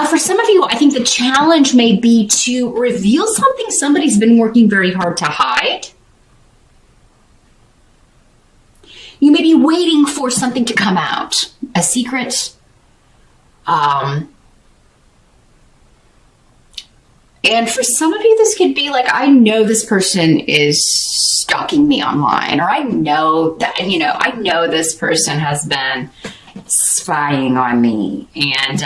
For some of you, I think the challenge may be to reveal something somebody's been working very hard to hide. You may be waiting for something to come out, a secret. And for some of you, this could be like, I know this person is stalking me online, or I know that, I know this person has been spying on me. And,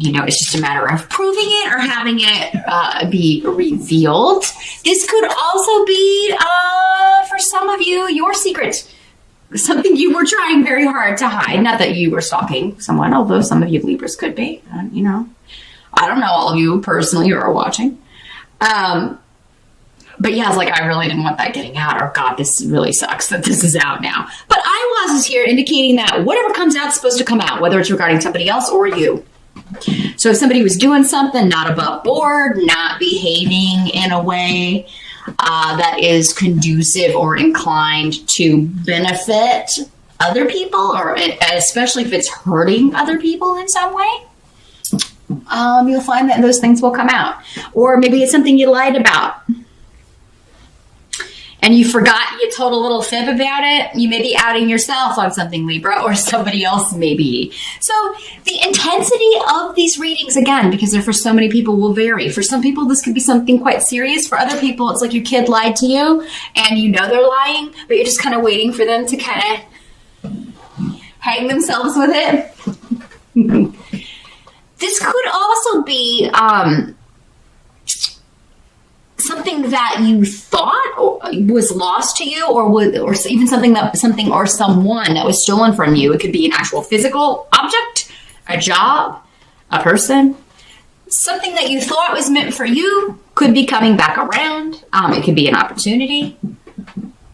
it's just a matter of proving it or having it be revealed. This could also be, for some of you, your secret. Something you were trying very hard to hide. Not that you were stalking someone, although some of you Libras could be, I don't know all of you personally who are watching. But yeah, it's like, I really didn't want that getting out, or God, this really sucks that this is out now. But I was here indicating that whatever comes out is supposed to come out, whether it's regarding somebody else or you. So if somebody was doing something not above board, not behaving in a way that is conducive or inclined to benefit other people, or especially if it's hurting other people in some way, you'll find that those things will come out. Or maybe it's something you lied about and you forgot, you told a little fib about it. You may be outing yourself on something, Libra, or somebody else may be. So the intensity of these readings, again, because they're for so many people, will vary. For some people, this could be something quite serious. For other people, it's like your kid lied to you and you know they're lying, but you're just kind of waiting for them to kind of hang themselves with it. This could also be something that you thought was lost to you, or even something or someone that was stolen from you. It could be an actual physical object, a job, a person. Something that you thought was meant for you could be coming back around. It could be an opportunity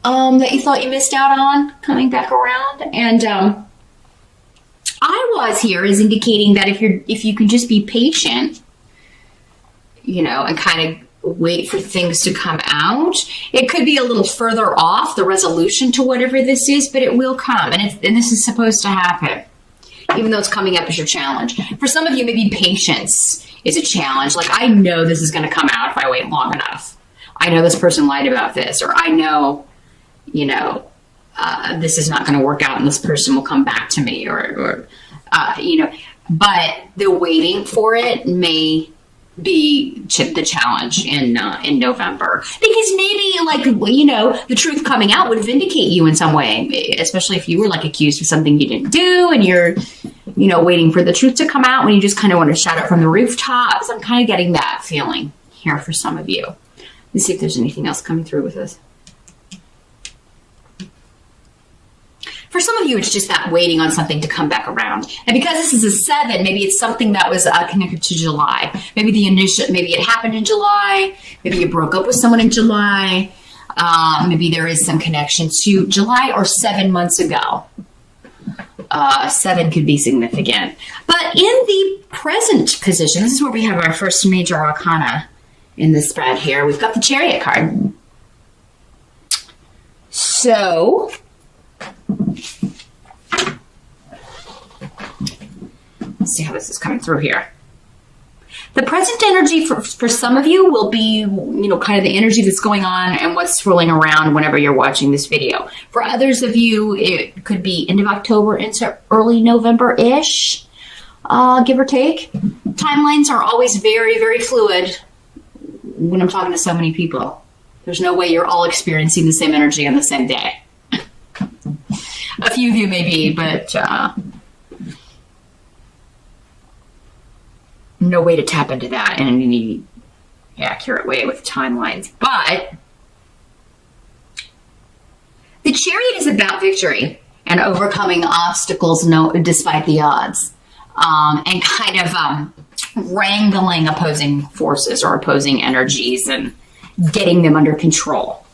that you thought you missed out on coming back around. And I was here is indicating that if you can just be patient, and kind of wait for things to come out. It could be a little further off the resolution to whatever this is, but it will come, and this is supposed to happen, even though it's coming up as your challenge. For some of you, maybe patience is a challenge. Like, I know this is going to come out if I wait long enough. I know this person lied about this, or I know, this is not going to work out, and this person will come back to me, or but the waiting for it may be the challenge in November, because maybe the truth coming out would vindicate you in some way, especially if you were accused of something you didn't do and you're waiting for the truth to come out when you just kind of want to shout it from the rooftops. I'm kind of getting that feeling here for some of you. Let's see if there's anything else coming through with this. For some of you, it's just that waiting on something to come back around. And because this is a 7, maybe it's something that was connected to July. Maybe maybe it happened in July. Maybe you broke up with someone in July. Maybe there is some connection to July or 7 months ago. 7 could be significant. But in the present position, this is where we have our first major arcana in the spread here. We've got the Chariot card. So let's see how this is coming through here. The present energy for some of you will be, kind of the energy that's going on and what's swirling around whenever you're watching this video. For others of you, it could be end of October into early November-ish, give or take. Timelines are always very, very fluid when I'm talking to so many people. There's no way you're all experiencing the same energy on the same day. A few of you maybe, but no way to tap into that in any accurate way with timelines. But the Chariot is about victory and overcoming obstacles despite the odds, and kind of wrangling opposing forces or opposing energies and getting them under control.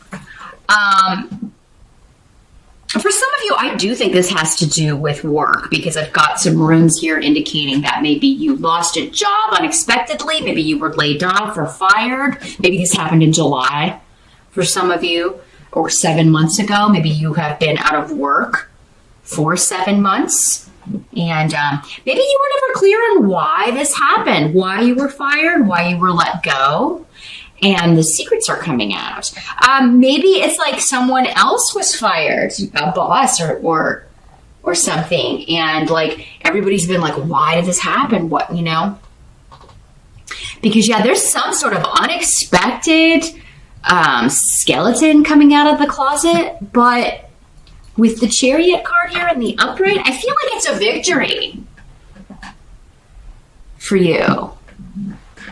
For some of you, I do think this has to do with work, because I've got some runes here indicating that maybe you lost a job unexpectedly. Maybe you were laid off or fired. Maybe this happened in July for some of you, or 7 months ago. Maybe you have been out of work for 7 months. And maybe you were never clear on why this happened, why you were fired, why you were let go, and the secrets are coming out. Maybe it's like someone else was fired, a boss or something, and like everybody's been like, why did this happen? What, you know? Because yeah, there's some sort of unexpected skeleton coming out of the closet, but with the Chariot card here in the upright, I feel like it's a victory for you.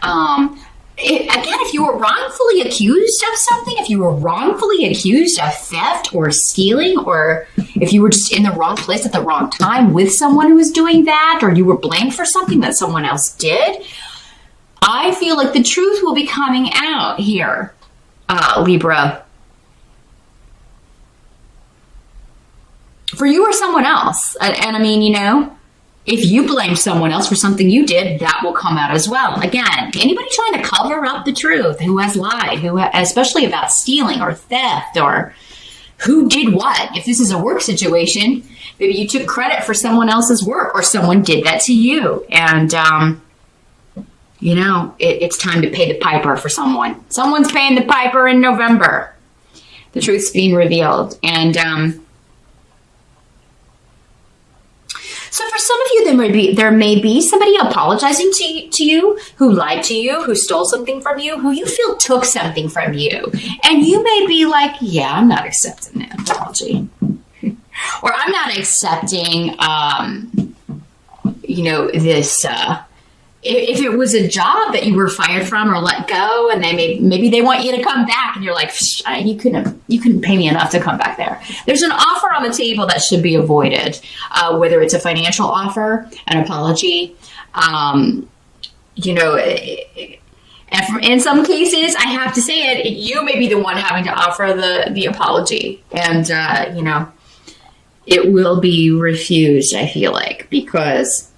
Again, if you were wrongfully accused of something, if you were wrongfully accused of theft or stealing, or if you were just in the wrong place at the wrong time with someone who was doing that, or you were blamed for something that someone else did, I feel like the truth will be coming out here, Libra. For you or someone else. And I mean, you know, if you blame someone else for something you did, that will come out as well. Again, anybody trying to cover up the truth, who has lied, especially about stealing or theft or who did what. If this is a work situation, maybe you took credit for someone else's work or someone did that to you. And, you know, it's time to pay the piper for someone. Someone's paying the piper in November. The truth's being revealed. And, so for some of you, there may be somebody apologizing to you, who lied to you, who stole something from you, who you feel took something from you. And you may be like, yeah, I'm not accepting that apology. Or I'm not accepting, you know, this, if it was a job that you were fired from or let go, and maybe they want you to come back, and you're like, you couldn't pay me enough to come back there. There's an offer on the table that should be avoided, whether it's a financial offer, an apology, you know. In some cases, I have to say it, you may be the one having to offer the apology, and you know, it will be refused. I feel like, because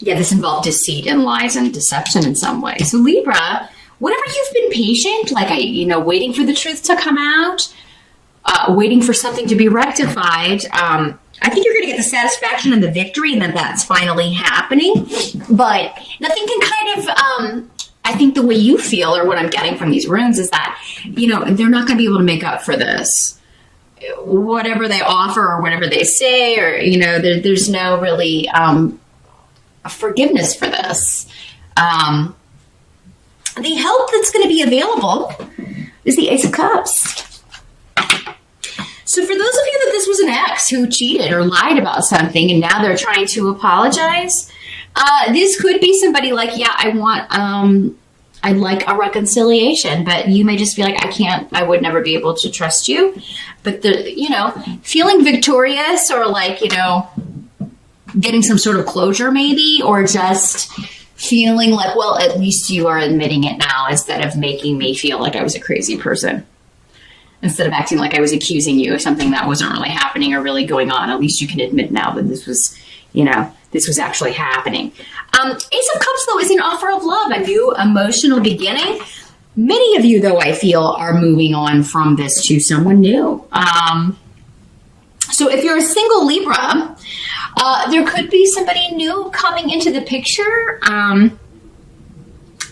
yeah, this involved deceit and lies and deception in some way. So Libra, whenever you've been patient, like waiting for the truth to come out, waiting for something to be rectified, I think you're going to get the satisfaction and the victory, and that's finally happening. But nothing can kind of, I think the way you feel, or what I'm getting from these runes, is that, you know, they're not going to be able to make up for this. Whatever they offer or whatever they say, or, you know, there's no really forgiveness for this. The help that's going to be available is the Ace of Cups. So for those of you that this was an ex who cheated or lied about something and now they're trying to apologize, this could be somebody like, yeah, I'd like a reconciliation, but you may just be like, I would never be able to trust you. But you know, feeling victorious, or like, you know, getting some sort of closure maybe, or just feeling like, well, at least you are admitting it now, instead of making me feel like I was a crazy person. Instead of acting like I was accusing you of something that wasn't really happening or really going on, at least you can admit now that this was, you know, this was actually happening. Ace of Cups, though, is an offer of love, a new emotional beginning. Many of you, though, I feel, are moving on from this to someone new. So if you're a single Libra, there could be somebody new coming into the picture.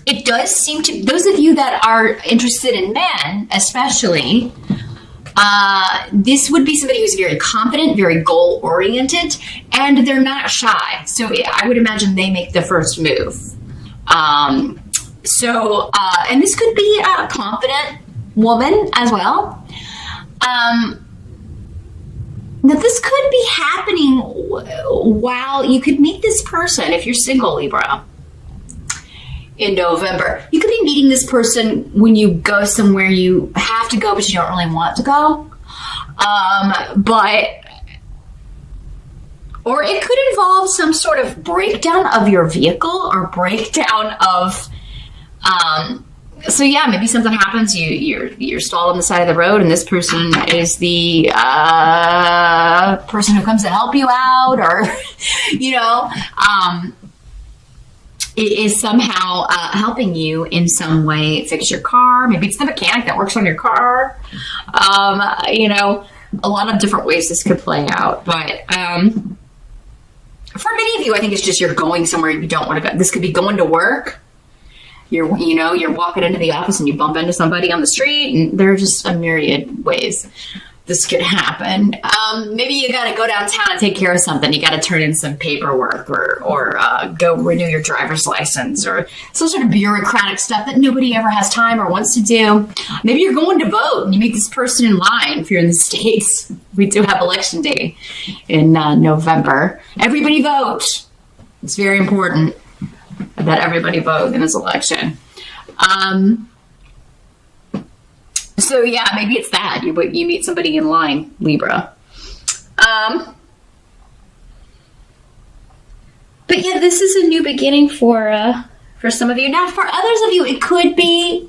It does seem to, those of you that are interested in men, especially, this would be somebody who's very confident, very goal-oriented, and they're not shy. So I would imagine they make the first move. And this could be a confident woman as well. Now, this could be happening while you could meet this person, if you're single, Libra, in November. You could be meeting this person when you go somewhere you have to go, but you don't really want to go. Or it could involve some sort of breakdown of your vehicle, or breakdown of, so yeah, maybe something happens, you're stalled on the side of the road, and this person is the person who comes to help you out, or, you know, is somehow helping you in some way fix your car. Maybe it's the mechanic that works on your car. You know, a lot of different ways this could play out. But for many of you, I think it's just you're going somewhere you don't want to go. This could be going to work. You're walking into the office and you bump into somebody on the street, and there are just a myriad ways this could happen. Maybe you got to go downtown and take care of something. You got to turn in some paperwork or go renew your driver's license or some sort of bureaucratic stuff that nobody ever has time or wants to do. Maybe you're going to vote and you meet this person in line. If you're in the States, we do have election day in November. Everybody vote. It's very important that everybody vote in this election. So yeah, maybe it's that you meet somebody in line, Libra. But yeah, this is a new beginning for some of you. Now, for others of you, it could be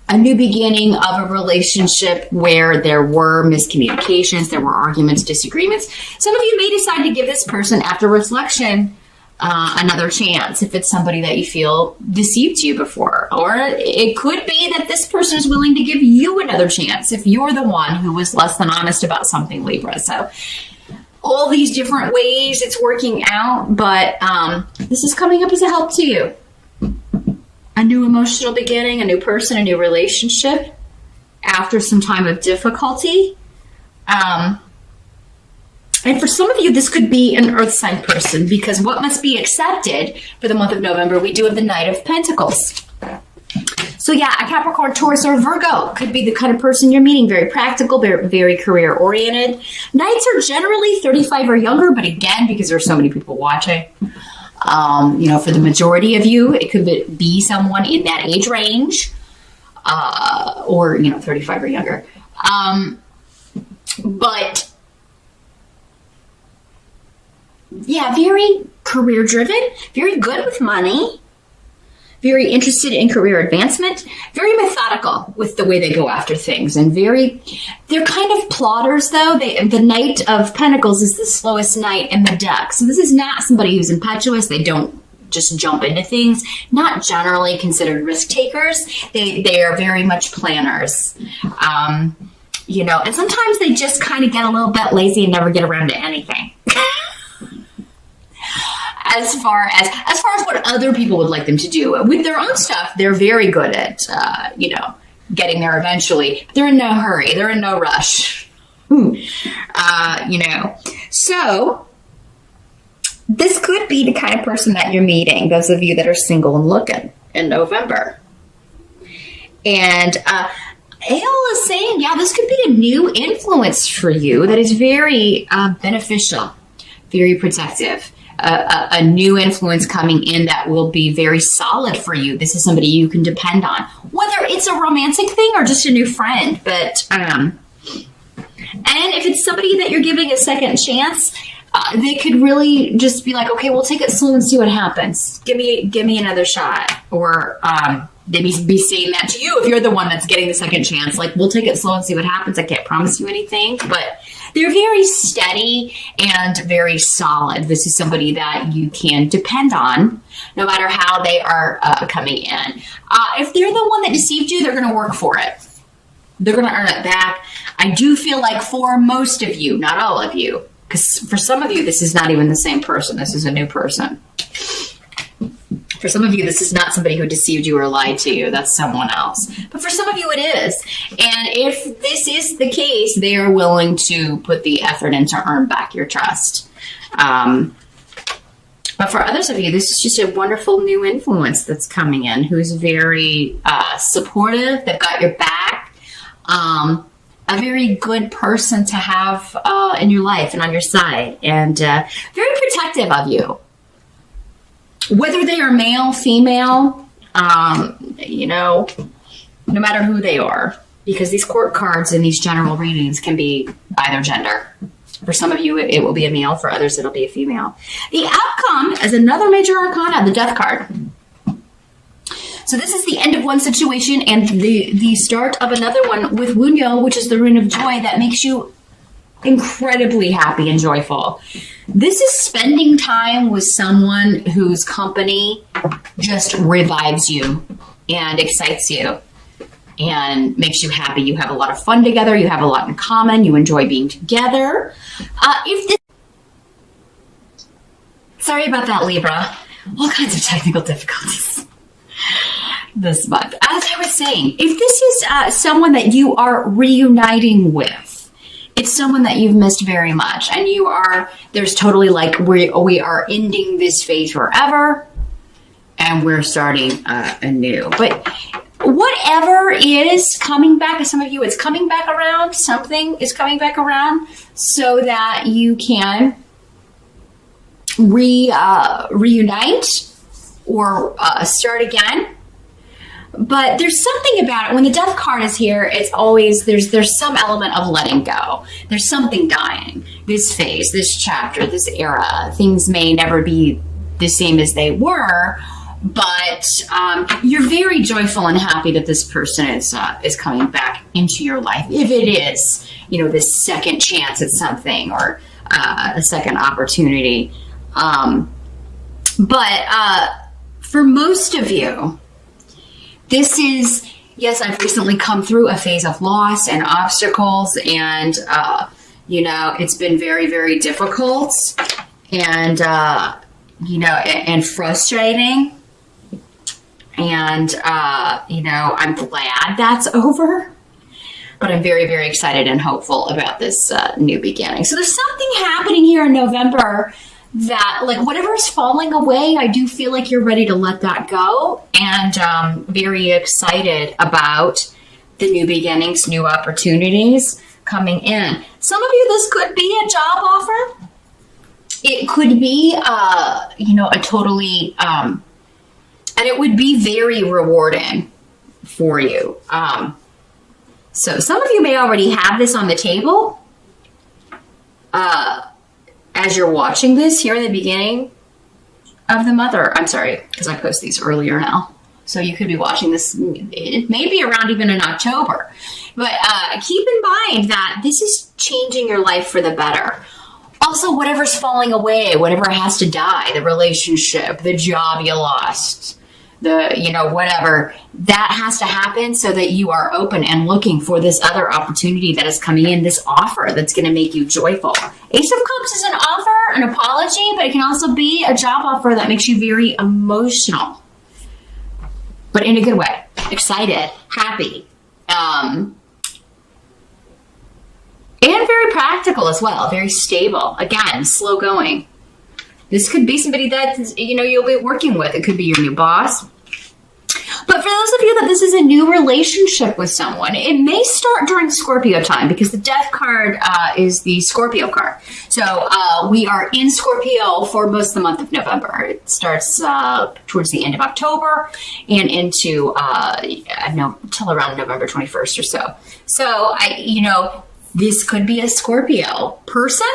a new beginning of a relationship where there were miscommunications, there were arguments, disagreements. Some of you may decide to give this person, after reflection, another chance if it's somebody that you feel deceived you before. Or it could be that this person is willing to give you another chance if you're the one who was less than honest about something, Libra. So all these different ways it's working out, but this is coming up as a help to you. A new emotional beginning, a new person, a new relationship after some time of difficulty. And for some of you, this could be an earth sign person, because what must be accepted for the month of November, we do have the Knight of Pentacles. So yeah, a Capricorn, Taurus, or Virgo could be the kind of person you're meeting. Very practical, very career oriented. Knights are generally 35 or younger, but again, because there's so many people watching, for the majority of you, it could be someone in that age range, or 35 or younger. But yeah, very career driven, very good with money, very interested in career advancement, very methodical with the way they go after things, and they're kind of plotters though. The Knight of Pentacles is the slowest knight in the deck. So this is not somebody who's impetuous. They don't just jump into things, not generally considered risk takers. They are very much planners. And sometimes they just kind of get a little bit lazy and never get around to anything. As far as what other people would like them to do with their own stuff, they're very good at, getting there eventually. They're in no hurry. They're in no rush. So this could be the kind of person that you're meeting, those of you that are single and looking in November. And Ale is saying, yeah, this could be a new influence for you that is very beneficial, very protective. A new influence coming in that will be very solid for you. This is somebody you can depend on, whether it's a romantic thing or just a new friend. But and if it's somebody that you're giving a second chance, they could really just be like, okay, we'll take it slow and see what happens. Give me another shot. Or they be saying that to you if you're the one that's getting the second chance. Like, we'll take it slow and see what happens. I can't promise you anything, but they're very steady and very solid. This is somebody that you can depend on no matter how they are coming in. If they're the one that deceived you, they're going to work for it. They're going to earn it back. I do feel like for most of you, not all of you, because for some of you, this is not even the same person. This is a new person. For some of you, this is not somebody who deceived you or lied to you. That's someone else. But for some of you, it is. And if this is the case, they are willing to put the effort in to earn back your trust. But for others of you, this is just a wonderful new influence that's coming in, who's very supportive. They've got your back. A very good person to have in your life and on your side. And very protective of you. Whether they are male, female, no matter who they are, because these court cards and these general readings can be either gender. For some of you, it will be a male. For others, it'll be a female. The outcome is another major arcana, the Death card. So this is the end of one situation and the start of another one with Wunyo, which is the rune of joy that makes you incredibly happy and joyful. This is spending time with someone whose company just revives you and excites you and makes you happy. You have a lot of fun together. You have a lot in common. You enjoy being together. Sorry about that, Libra. All kinds of technical difficulties this month. As I was saying, if this is someone that you are reuniting with, it's someone that you've missed very much, and there's totally like, we are ending this phase forever, and we're starting anew. But whatever is coming back, some of you, it's coming back around, something is coming back around, so that you can reunite or start again. But there's something about it. When the death card is here, it's always, there's some element of letting go. There's something dying. This phase, this chapter, this era, things may never be the same as they were, but you're very joyful and happy that this person is coming back into your life. If it is, this second chance at something or a second opportunity. But for most of you, this is, yes, I've recently come through a phase of loss and obstacles, and, it's been very, very difficult and, and frustrating. And, I'm glad that's over, but I'm very, very excited and hopeful about this new beginning. So there's something happening here in November that, like, whatever is falling away, I do feel like you're ready to let that go, and very excited about the new beginnings, new opportunities coming in. Some of you, this could be a job offer. It could be, a totally, and it would be very rewarding for you. So some of you may already have this on the table. As you're watching this here in the beginning of the month, I'm sorry, because I post these earlier now. So you could be watching this, it may be around even in October. But keep in mind that this is changing your life for the better. Also, whatever's falling away, whatever has to die, the relationship, the job you lost, whatever, that has to happen so that you are open and looking for this other opportunity that is coming in, this offer that's going to make you joyful. Ace of Cups is an offer, an apology, but it can also be a job offer that makes you very emotional, but in a good way, excited, happy, and very practical as well, very stable. Again, slow going. This could be somebody that, you'll be working with. It could be your new boss. But for those of you that this is a new relationship with someone, it may start during Scorpio time, because the death card is the Scorpio card. So we are in Scorpio for most of the month of November. It starts towards the end of October and into, till around November 21st or so. So, this could be a Scorpio person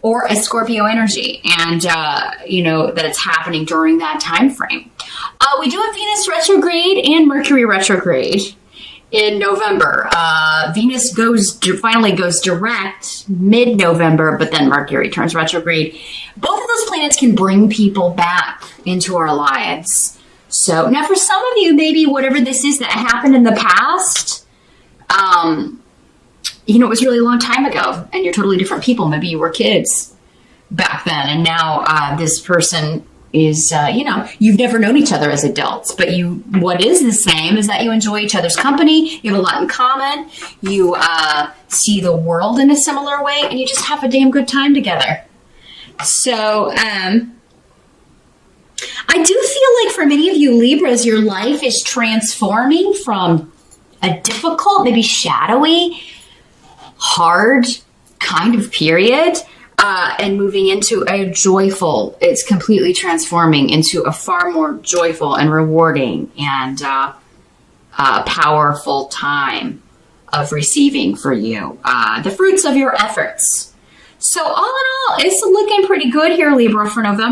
or a Scorpio energy, and, that it's happening during that time frame. We do have Venus retrograde and Mercury retrograde in November. Venus finally goes direct mid-November, but then Mercury turns retrograde. Both of those planets can bring people back into our lives. So now for some of you, maybe whatever this is that happened in the past, it was really a long time ago, and you're totally different people. Maybe you were kids back then, and now this person is, you've never known each other as adults, but what is the same is that you enjoy each other's company, you have a lot in common, you see the world in a similar way, and you just have a damn good time together. So, I do feel like for many of you Libras, your life is transforming from a difficult, maybe shadowy, hard kind of period, and moving into a joyful, it's completely transforming into a far more joyful and rewarding and powerful time of receiving for you the fruits of your efforts. So all in all, it's looking pretty good here, Libra, for November.